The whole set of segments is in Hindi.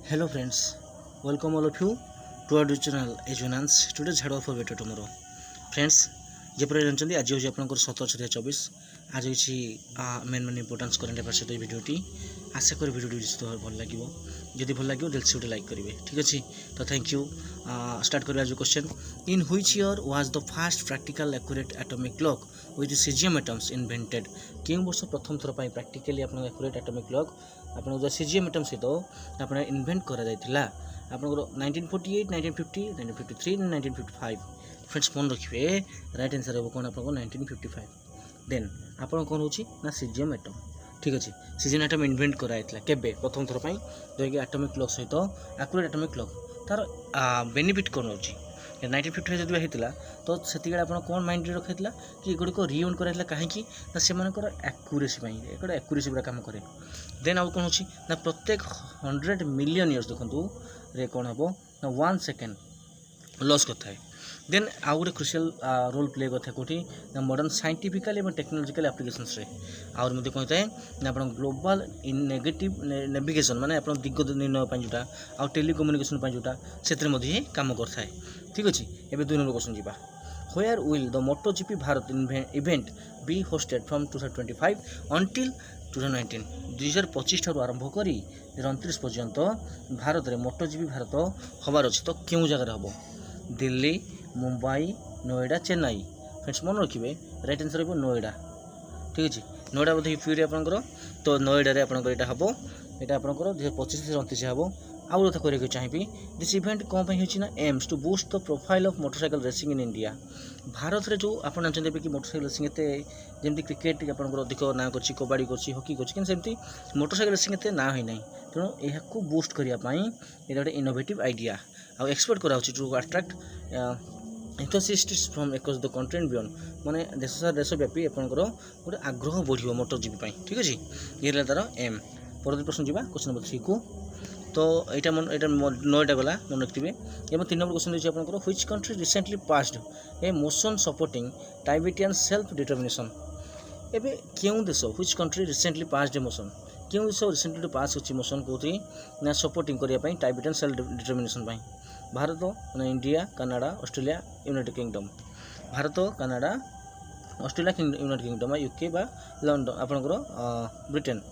Hello friends, welcome all of you to our channel Ejuance. Today झाड़ for better tomorrow. Friends, ଯେପରି ଜାଣିଛନ୍ତି ଆଜି ହେଉଛି ଆପଣଙ୍କର 17/6/24 ଆଜି ହେଉଛି ମେନ୍ ଇମ୍ପୋର୍ଟାନ୍ସ କରେଣ୍ଟ ଆଫେୟାର୍ସ ସହିତ ଭିଡ଼ିଓଟି ଆଶା କরি ଭିଡ଼ିଓଟି ନିଶ୍ଚିତ ଭାବରେ ଭଲ ଲାଗିବ ଯଦି ଭଲ ଲାଗିବ ଜଲ୍ଦି ଗୋଟେ ଲାଇକ୍ କରିବେ ଠିକ୍ ଅଛି ତ ଥ୍ୟାଙ୍କ ୟୁ ଷ୍ଟାର୍ଟ କରିବା ଆଜି question in which year was the first practical accurate atomic clock with caesium atoms invented କେଉଁ ବର୍ଷ ପ୍ରଥମ ଥର ପାଇଁ ପ୍ରାକ୍ଟିକାଲି ଆପଣଙ୍କ ଆକ୍ୟୁରେଟ୍ ଆଟମିକ୍ କ୍ଲକ୍ ଆପଣଙ୍କ ସିଜିୟମ୍ ଆଟମ୍ ସହିତ ଆପଣ ଇନଭେଣ୍ଟ କରାଯାଇଥିଲା ଆପଣଙ୍କର 1948 1950 1953 1955 फ्रेंड्स मन रखिए राइट आंसर हम कौन आपको 1955 देन आप कौन हो ना सीजियम एटम ठीक अच्छे सीजियम एटम इनभेंट कराइला केबे प्रथम थर पर जो एटमिक क्लॉक सहित एक्यूरेट एटमिक क्लॉक तार बेनिफिट कौन हो 1955 जब होता तो से आप कौन माइंड रखा कि एगुड़िक रियून कराइला कहीं से एक्यूरेसी एक्यूरेसी पूरा काम करे देन आउ कौन हो ना प्रत्येक 100 मिलियन इयर्स देखो रे कौन हम ना 1 सेकेंड लॉस करता है देन आउ गोटे क्रुशियल रोल प्ले करता है कौटी ना मॉडर्न साइंटिफिकल और टेक्नोलॉजिकल एप्लिकेशंस रे आउर मते कहता है ना आपण ग्लोबल इन नेगेटिव नेविगेशन माने आपण दिग निर्णय पा जोटा आ टेलीकम्युनिकेशन पा जोटा सेतरे मध्ये काम करता है ठीक अछि एबे 2 नंबर क्वेश्चन जीबा where will the MotoGP Bharat event be hosted from 2025 until 2019 2025 ठार आरंभ करी 2029 पर्यंत भारत रे मोटोजीपी भारत हबार अछि तो केउ जगह रे हबो दिल्ली मुंबई नोएडा चेन्नई फ्रेंड्स मन रखिए राइट आंसर हो नोएडा ठीक अच्छे नोएडा बोधे यूपी आपंकर तो नोएडा आपंकर यहाँ हम यहाँ आपंकर 2025 हम आउ कथा कह चाहिए दिस इवेंट कौन होना aims to boost the profile of motorcycle racing in India Bharat में जो आप जानते कि मोटरसाइकिल रेसिंग एत जमी क्रिकेट आपंकर अधिक ना कर कबाड़ी कर हॉकी करमती मोटरसाइकिल रेसिंग एत ना होना तेणु यह बूस्ट करने ये गोटे इनोवेटिव आइडिया आउ एक्सपेक्ट करा to attract enthusiasts from across the country and beyond माने देशव्यापी आपंकर गोटे आग्रह बढ़ मोटरजीपी ठीक अच्छे ये तार एम परवर्ती प्रश्न जावा क्वेश्चन नंबर 3 को तो यहाँ नोएडा गला मन रखिए एवं 3 नंबर क्वेश्चन देखिए आपंकर which country recently passed a motion supporting Tibetan self determination एबे क्यों देश which country recently passed a motion क्यों देश रिसेंटली पास होची मोशन कोथि ना सपोर्टिंग करिया टाइबेटियन सेल्फ डिटर्मिनेशन भारत ना India Canada Australia United kingdom Bharat Canada Australia United kingdom UK बा लंडन आपंकर ब्रिटेन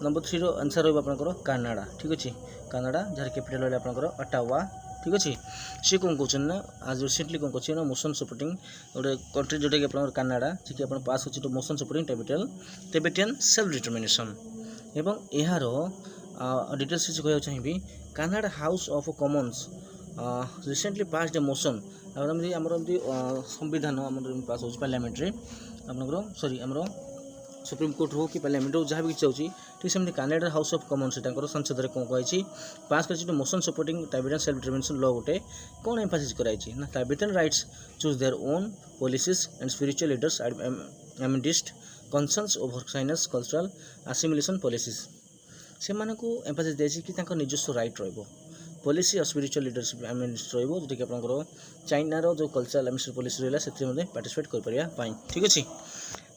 नंबर 3 रो आंसर हो आपंकर कनाडा ठीक अच्छे कनाडा जार कैपिटल रहा आपंकर अटावा ठीक अच्छे सी कौन कहते ना आज रिसेंटली कौन कहते ना मोशन सपोर्टिंग गोटे कंट्री जोटा कि आप कनाडा जी आप पास हो तो motion supporting Tibetan self determination एवं यार डिटेल्स किसी कहना चाहिए Canada house of Commons recently pass A motion आमर संविधान पास हो पार्लियामेंट रे आपंकर सॉरी आमर सुप्रीम कोर्ट हो कि पार्लियामेंट हो जहाँ भी किसी होची ठीक सेमती कनाडा हाउस ऑफ कॉमन्स संसद में कौन कही पास कर motion supporting Tibetan self determination law गोटे कौन एम्फासिस कराई ना Tibetan rights choose their own policies and spiritual leaders amidst concerns over science cultural assimilation policies से एम्फासिस दिया कि निजस्व राइट रहिबो पॉलिसी और स्पिरिचुअल लीडरशिप एमिनिस्ट रहिबो जोटा कि आपंकर चाइनार जो कल्चरल एमिनिस्ट पॉलिसी रहा से पार्टिसिपेट कर पारिबा ठीक अच्छे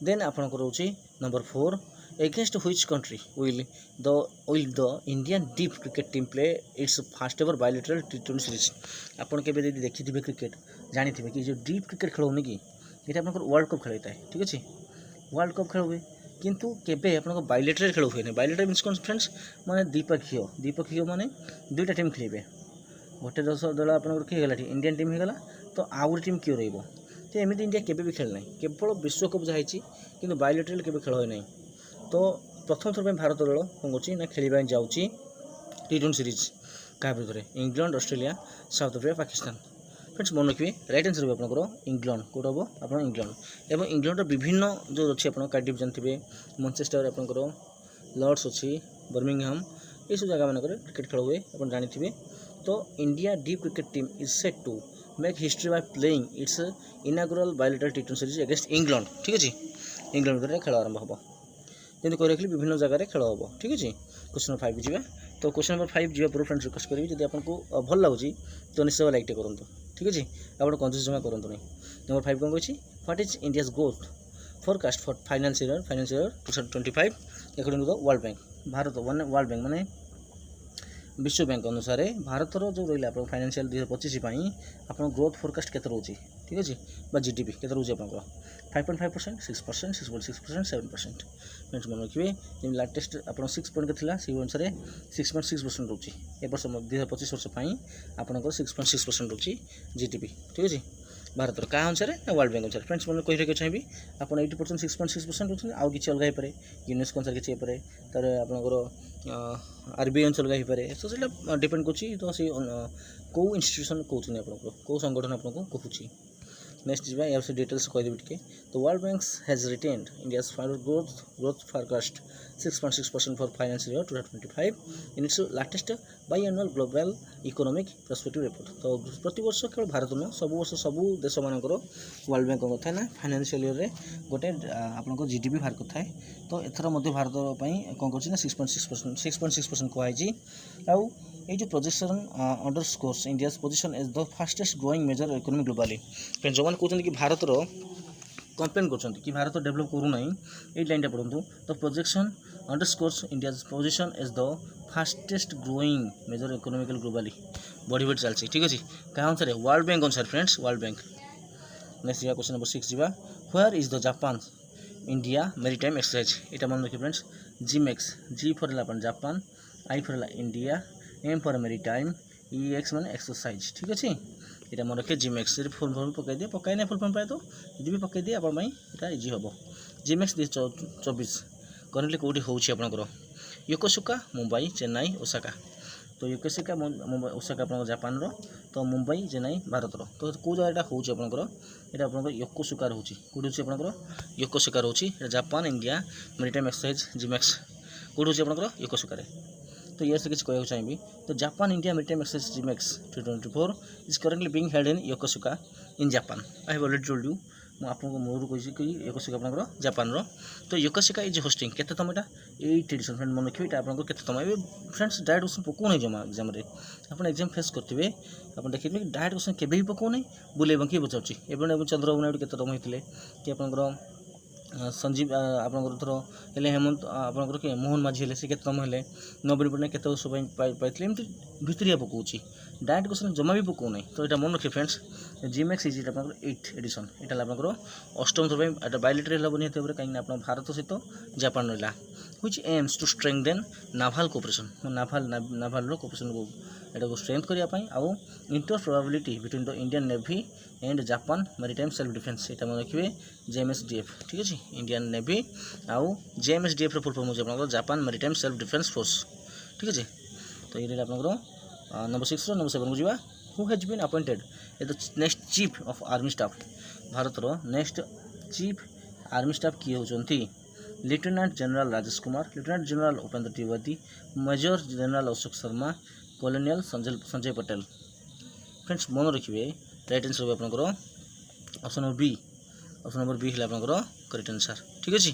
देन आपंकर रोचे number 4 against which country will the Indian deep cricket team play it's first ever bilateral T20 series आपन के देखिए क्रिकेट जानी कि जो डीप क्रिकेट खेल होनी कि ये आपंकर वर्ल्ड कप खेल होता है ठीक अच्छे वर्ल्ड कप खेल हुए किंतु केबे आपन बायलैटरल खेल हुए नहीं बायलैटरल मीन्स कौन फ्रेंड्स माने द्विपक्षीय माने दुईटा टीम खेलिबे गोटे दल आपन किए गला इंडियन टीम होगा तो आउ गोटे टीम क्यों रहिबो तो एमती इंडिया केबे भी खेल नहीं केवल विश्वकप जहाँ कि बायलैटरल केबे खेल हुए नहीं तो प्रथम थर भारत दल कौन कर खेलवा जाऊँगी T20 सीरीज क्या विरुद्ध England Australia south Africa Pakistan friends मन रखिए राइट आंसर हो आपंकर इंग्लैंड कौट हम आप इंग्लैंड एवं इंग्लैंड विभिन्न जो अच्छी आप कार्डिफ जानते मैनचेस्टर आपंकर लॉर्ड्स अच्छी बर्मिंगहाम ये सब जगह मानक क्रिकेट खेल हुए आप जानते तो India deaf cricket team is set to make history by playing its inaugural bilateral T20 series against England ठीक अच्छे इंग्लैंड भितर खेल आरंभ हम जमी कह रखी विभिन्न जगह खेल हम ठीक अच्छे क्वेश्चन नंबर 5 जी तो क्वेश्चन नंबर 5 जी फ्रेंड्स रिक्वेस्ट करी जब आपको भल लगुच तो निश्चय लाइक टे करूँ ठीक अच्छे आप कंजूस जमा करूँ नहीं नंबर 5 कौन कही what is India's growth forecast for financial year 2025 according to the World Bank Bharat World Bank माने विश्व बैंक अनुसार भारत जो रहा आप फाइनेंशियल 2025 आप ग्रोथ फोरकास्ट के रोचे ठीक अच्छे जीडीपी के रोचे आप 5.5%, 6%, 6.6%, 7%। फ्रेंड्स मन रखिए जमी लाटेस्ट आप 6 पॉइंट के थी से अनुसार 6.6% रोचे ए वर्ष 2025 वर्ष आपंकर 6.6% रोचे जीडीपी ठीक अच्छे भारत क्या अनुसार ना वर्ल्ड बैंक अनुसार। फ्रेंड्स मैंने कही रखिए चाहिए आप 80% 6.6% रोचे आउ कि अलग हो पाए यूनेस्को अनुसार किसी हो तार आपंकर आरबीआई अनुसार अलग हो पाए तो से डिपेंड कर तो सी कौ इन्स्टिट्यूशन कहते आपको कौ संगठन आपको कहूँ। नेक्स्ट जी यार से डिटेल्स कहदेवी टे तो world bank has retained India's final growth forecast 6.6% for financial year 2025 in its latest biannual global economic perspective report. तो प्रति वर्ष केवल भारत नुह सब वर्ष सब देश मानकर वर्ल्ड बैंक कथा ना फाइनेंशियल ईयर गोटे आपको जीडीपी बाहर करता है तो एथर भारत कौन कर 6.6% कहुई आउ ये जो projection underscores India's position as the fastest growing major economy globally. Friends जो मैंने कहते कि भारत कंप्लेन कर कि भारत डेभलप करूना ये लाइन पढ़ू तो projection underscores India's position as the fastest growing major economical globally बढ़ी बढ़ी चलती ठीक अच्छे क्या अनुसार वर्ल्ड बैंक अनुसार। फ्रेंड्स वर्ल्ड बैंक नेक्स्ट जा क्वेश्चन नंबर 6 जी where is the Japan India maritime exercise यहाँ मन रखिए friends JIMEX G for Japan I for India M for maritime E X मैंने एक्सरसाइज ठीक अच्छे यहाँ मन रखिए जिमेक्स फुल फॉर्म पकई दिए पकई ना फुल फॉर्म पाए तो यदि भी पकई दिए आप इजी हम जिमेक्स 2024 करेंटली कौटी होकर योकोसुका मुंबई चेन्नई ओसाका तो योकोसुका मुंबई ओसाका आप जापान तो मुंबई चेन्नई भारत तो कौ जगह होकर यहाँ आप योकोसुका रोचे कौटी होकर योकोसुका रोचे Japan India maritime exercise JIMEX कौटी होकर योकोसुका। तो ये से किसी कहना चाहिए तो Japan India maritime exercise JIMEX 2024 is currently being held in Yokosuka in Japan. I have already told you मुझे आपको मूल कही कि योकोसुका आप जापान तो योकोसुका इज होस्टिंग केतम यहाँ 8 एडिशन। फ्रेंड मन रखिए आपको केतम ए फ्रेंड्स डायरेक्ट क्वेश्चन पकाऊना जमा एग्जाम आप एग्जाम फेस करेंगे आप देखिए कि डायरेक्ट क्वेश्चन केवे भी पकाऊना बुले बंकी पचार एवं चंद्रबाबू नायडू केतम होते कि आप संजीव आपंकर थर हेले हेमंत आपंकर किए मोहन माझी हेले से केतम हेले नवीन पट्टनायक केत वर्ष पाई एमती भितरिया पकाऊँ डायरेक्ट क्वेश्चन जमा भी पकाऊना तो यहाँ मन रखिए फ्रेंड्स जिमेक्स इज आप 8 एडिशन यहाँ आपंकर अष्टम थर बायोलिटरी हम निहत भाव कहीं आप भारत सहित जापान रहा which aims to strengthen naval cooperation naval cooperation को यहाँ को स्ट्रेंथ करने आउ interoperability between the Indian navy and Japan maritime self defence यहाँ मन रखिए जेएमएसडीएफ ठीक अच्छे इंडियन नेवी आउ जेएमएसडीएफ फुल फॉर्म हो Japan maritime self defence force ठीक अच्छे। तो ये आपंकर नंबर 6 नंबर 7 को जावा who has been appointed a the next chief of army staff भारत नेक्स्ट चीफ आर्मी स्टाफ किए होती lieutenant general Rajesh Kumar lieutenant general Upendra Trivedi major general Ashok Sharma colonial Sanjay Patel. Friends मन रखिए राइट आंसर होगा आपंकर ऑप्शन नंबर बी है आपंकर करेक्ट आंसर ठीक अच्छे।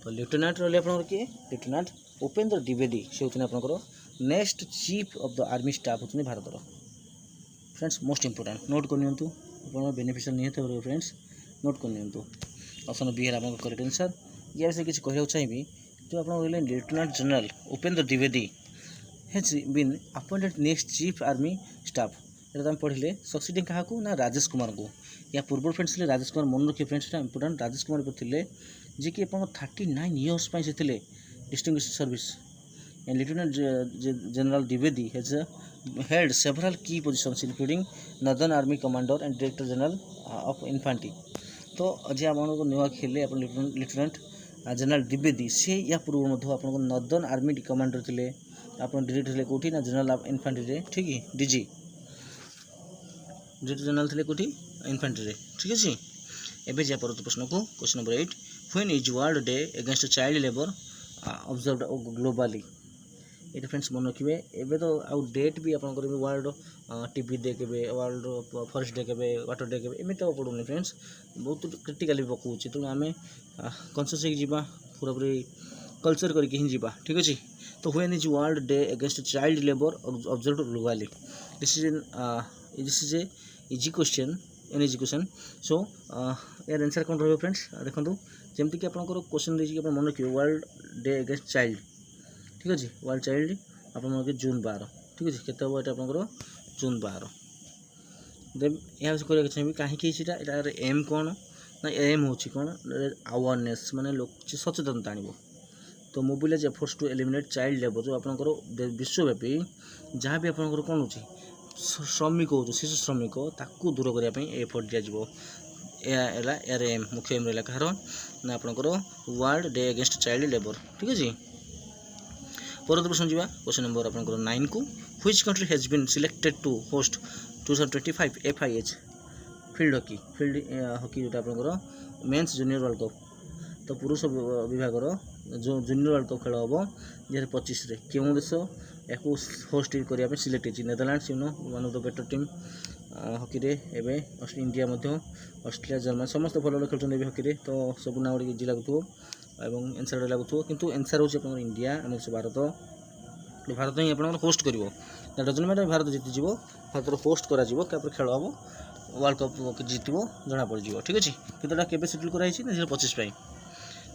तो लेफ्टिनेंट रही आप किए लेफ्टिनेंट उपेंद्र द्विवेदी से होते आपंकर next chief of the army staff होते भारत। फ्रेंड्स मोस्ट इंपोर्टेंट नोट कर बेनिफिशियल नहीं थे फ्रेंड्स नोट कर ऑप्शन बी है आपंकर करेक्ट आंसर। या से किसी कहना चाहिए जो आप lieutenant general Upendra Dwivedi has been appointed next chief army staff ये पढ़े सक्सीडिंग क्या ना राजेश कुमार को या पूर्व फ्रेंड्स राजेश कुमार मन रखिए फ्रेंड्स इंपोर्टेंट राजेश कुमार थे जी कि 39 इयर्स से distinguished service and lieutenant general Dwivedi has held several key positions including northern army commander and director general of infantry. तो आज आप नुआ खेले लेफ्टिनेंट जनरल द्विवेदी से या पूर्व आपको नॉर्दर्न आर्मी कमांडर थे आप डायरेक्टर थे कौटी ना जनरल ऑफ इन्फेंट्री ठीक है डीजी डायरेक्टर जनरल थे कौटी इन्फेंट्री ठीक अच्छे। एवं जा परवर्त प्रश्न को question number 8 when is world day against child labour observed globally. ये फ्रेंड्स मन रखिए एवं तो आउ डेट भी आप वर्ल्ड टीबी डे के वर्ल्ड फॉरेस्ट डे के वाटर डे के एमती तो पड़ूनी फ्रेंड्स बहुत क्रिटिकाली भी पकाऊँ तेणु आम कनसीयस होगा पूरा पूरी कल्चर करके जी ठीक अच्छे। तो when is world day against child labour observed globally this is a easy question an easy question. So यार आंसर कौन रहा फ्रेंड्स देखो जमीक आप क्वेश्चन देखिए मन रखिए वर्ल्ड डे अगेंस्ट चाइल्ड ठीक अच्छे वर्ल्ड चाइल्ड ଆପଣଙ୍କର ଜୁନ 12 ଠିକ୍ ଅଛି କେତେ ହେବ ଏଇଟା ଆପଣଙ୍କର ଜୁନ 12 ଦେନ୍ ଏହା ହେଉଛି କରିବାକୁ ଚାହିଁବି କାହିଁକି ସେଇଟା ଏଟାର ଏମ୍ କ'ଣ ନା ଏମ୍ ହେଉଛି କ'ଣ ଆୱାରନେସ୍ ମାନେ ସଚେତନତା ଆଣିବ ତ mobilise ଏଫର୍ଟସ୍ two eliminate child labour ଯେଉଁ ଆପଣଙ୍କର ବିଶ୍ୱବ୍ୟାପୀ ଯାହା ବି ଆପଣଙ୍କର କ'ଣ ହେଉଛି ଶ୍ରମିକ ହେଉଛି ଶିଶୁ ଶ୍ରମିକ ତାକୁ ଦୂର କରିବା ପାଇଁ ଏଫର୍ଟ ଦିଆଯିବ ଏହା ହେଲା ଏହାର ଏମ୍ ମୁଖ୍ୟ ଏମ୍ ରହିଲା କାହାର ନା ଆପଣଙ୍କର world day against child labour ଠିକ୍ ଅଛି ପରବର୍ତ୍ତୀ ପ୍ରଶ୍ନ ଯିବା କ୍ୱେଶ୍ଚନ୍ ନମ୍ବର ଆପଣଙ୍କର 9 କୁ which country has been selected to host 2025 FIH field hockey ଯେଉଁଟା ଆପଣଙ୍କର ମେନ୍ସ ଜୁନିୟର ୱାର୍ଲଡ଼ କପ୍ ତ ପୁରୁଷ ବିଭାଗର ଯେଉଁ ଜୁନିୟର ୱାର୍ଲଡ଼ କପ୍ ଖେଳ ହେବ 2025ରେ କେଉଁ ଦେଶ ୟାକୁ ହୋଷ୍ଟ କରିବା ପାଇଁ ସିଲେକ୍ଟ ହେଇଛି Netherlands one of the better team ହକିରେ ଏବେ ଇଣ୍ଡିଆ ମଧ୍ୟ ଅଷ୍ଟ୍ରେଲିଆ ଜର୍ମାନୀ ସମସ୍ତେ ଭଲ ଭଲ ଖେଳୁଛନ୍ତି ଏବେ ହକିରେ ତ ସବୁ ନାଁ ଗୁଡ଼ିକ ଇଜି ଲାଗୁଥିବ ଏବଂ ଏନ୍ସାର ଲାଗୁଥିବ କିନ୍ତୁ ଏନ୍ସାର ହେଉଛି ଆପଣଙ୍କର ଇଣ୍ଡିଆ ଆମ ଦେଶ ଭାରତ ହିଁ ଆପଣଙ୍କର ହୋଷ୍ଟ କରିବ ଡଜନ୍ ମ୍ୟାଟର ଭାରତ ଜିତିଯିବ ଭାରତର ହୋଷ୍ଟ କରାଯିବ ତାପରେ ଖେଳ ହେବ ୱାର୍ଲଡ଼ କପ୍ ଜିତିବ ଜଣାପଡ଼ିଯିବ ଠିକ୍ ଅଛି କିନ୍ତୁ ଏଇଟା କେବେ ସେଟଲ୍ କରାଯାଇଛି ନା 2025 ପାଇଁ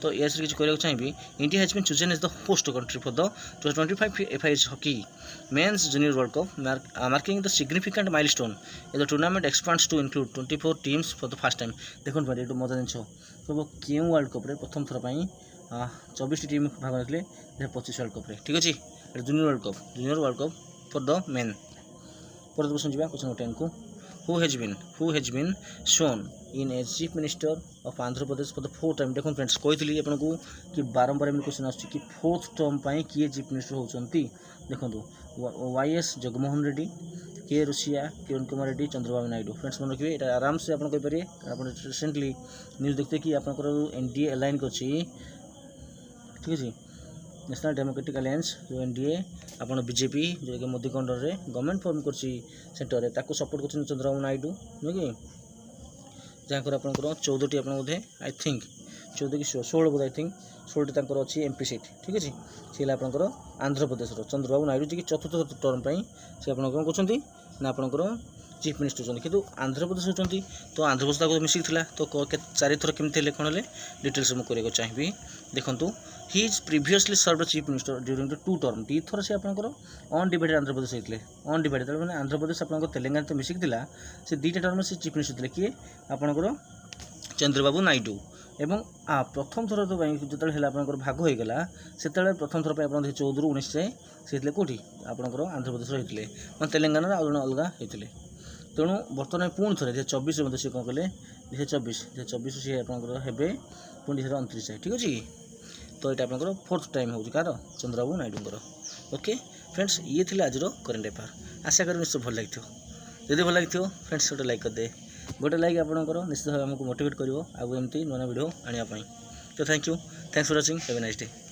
ତ ଏହାସରେ କିଛି କରିବାକୁ ଚାହିଁବି India has been chosen as the host country for the 2025 FIH hockey men's junior world cup marking the significant milestone a the tournament expands to include 24 teams for the first time ଦେଖନ୍ତୁ ଭାଇ ଏଇଠୁ ମଜା ଜିନିଷ ସବୁ କେଉଁ ୱାର୍ଲଡ଼ କପ୍ରେ ପ୍ରଥମ ଥର ପାଇଁ 24ଟି ଟିମ୍ ଭାଗ ନେଇଥିଲେ 2025 ୱାର୍ଲଡ଼ କପ୍ରେ ଠିକ୍ ଅଛି ଏଇଟା junior world cup for the main ପରବର୍ତ୍ତୀ ପ୍ରଶ୍ନ ଯିବା କ୍ୱେଶ୍ଚନ୍ ନମ୍ବର 10 କୁ who has been shown in as chief minister of Andhra Pradesh for the 4th time देखो फ्रेंड्स कहती आपको कि बारंबार एम क्वेश्चन आस कि 4th टर्म किए चीफ मिनिस्टर होती देखो YS जगनमोहन रेड्डी के ऋषिया किरण कुमार रेड्डी चंद्रबाबू नायडू फ्रेंड्स मन रखिए ये आराम से आप कहींपर आप रिसेंटली न्यूज देखते कि आप NDA अलाइन कर ठीक है नेशनल डेमोक्रेटिक अलायंस जो NDA आपन बीजेपी जो कि मोदी कंडर रे गवर्नमेंट फॉर्म करछि सेंटर रे ताको सपोर्ट करछि चंद्रबाबू नायडू नुह कि जहाँ कर आपनकर 14टी आपन बोधे आई थिंक 14 कि 16 बोधे आई थिंक 16टी तांकर अछि MP सीट ठीक अछि सेला आपनकर आंध्र प्रदेश रो चंद्रबाबू नायडू जी कि चतुर्थ टर्म पई से आपन कोन करछंती ना आपनकर चीफ मिनिस्टर होती किंतु आंध्र प्रदेश होती तो आंध्र प्रदेश ताको मिसिक थिला तो 4 थर केमते ले कोन ले डिटेल्स मु करे को चाहिबी देखंतु he is previously served chief minister during the 2 term दी थर से आपनकर अनडिवाइडेड आंध्र प्रदेश होइतले अनडिवाइडेड माने आंध्र प्रदेश आपनकर तेलंगाना तो मिसिक थिला से दीटा टर्म से चीफ मिनिस्टर थिले कि आपनकर चंद्रबाबू नायडू एवं प्रथम थर तो जो है आपंकर भाग हो गला से प्रथम थर पर 14 ରୁ 19 जाए से कौटी आपंकर आंध्र प्रदेश होते मैं तेलंगाना आउ जन अलग होते तेणु बर्तमान पुणी थे 2024 सी कौन कले 2024 सी आपंकर हे पुणी 2029 जाए ठीक अच्छे तो ये आपंकर 4th टाइम हो कार चंद्रबाबू नायडूर ओके फ्रेंड्स ये थे आज करेन्ट अफेयर आशा करें निश्चय भल लगी जब भल लगी फ्रेंड्स गोटे लाइक करदे गोटे लाइक आपंकर निश्चित भाव आमको मोटिवेट कर आगे एमती नुआ वीडियो आने तो thank you thanks for watching have a nice day.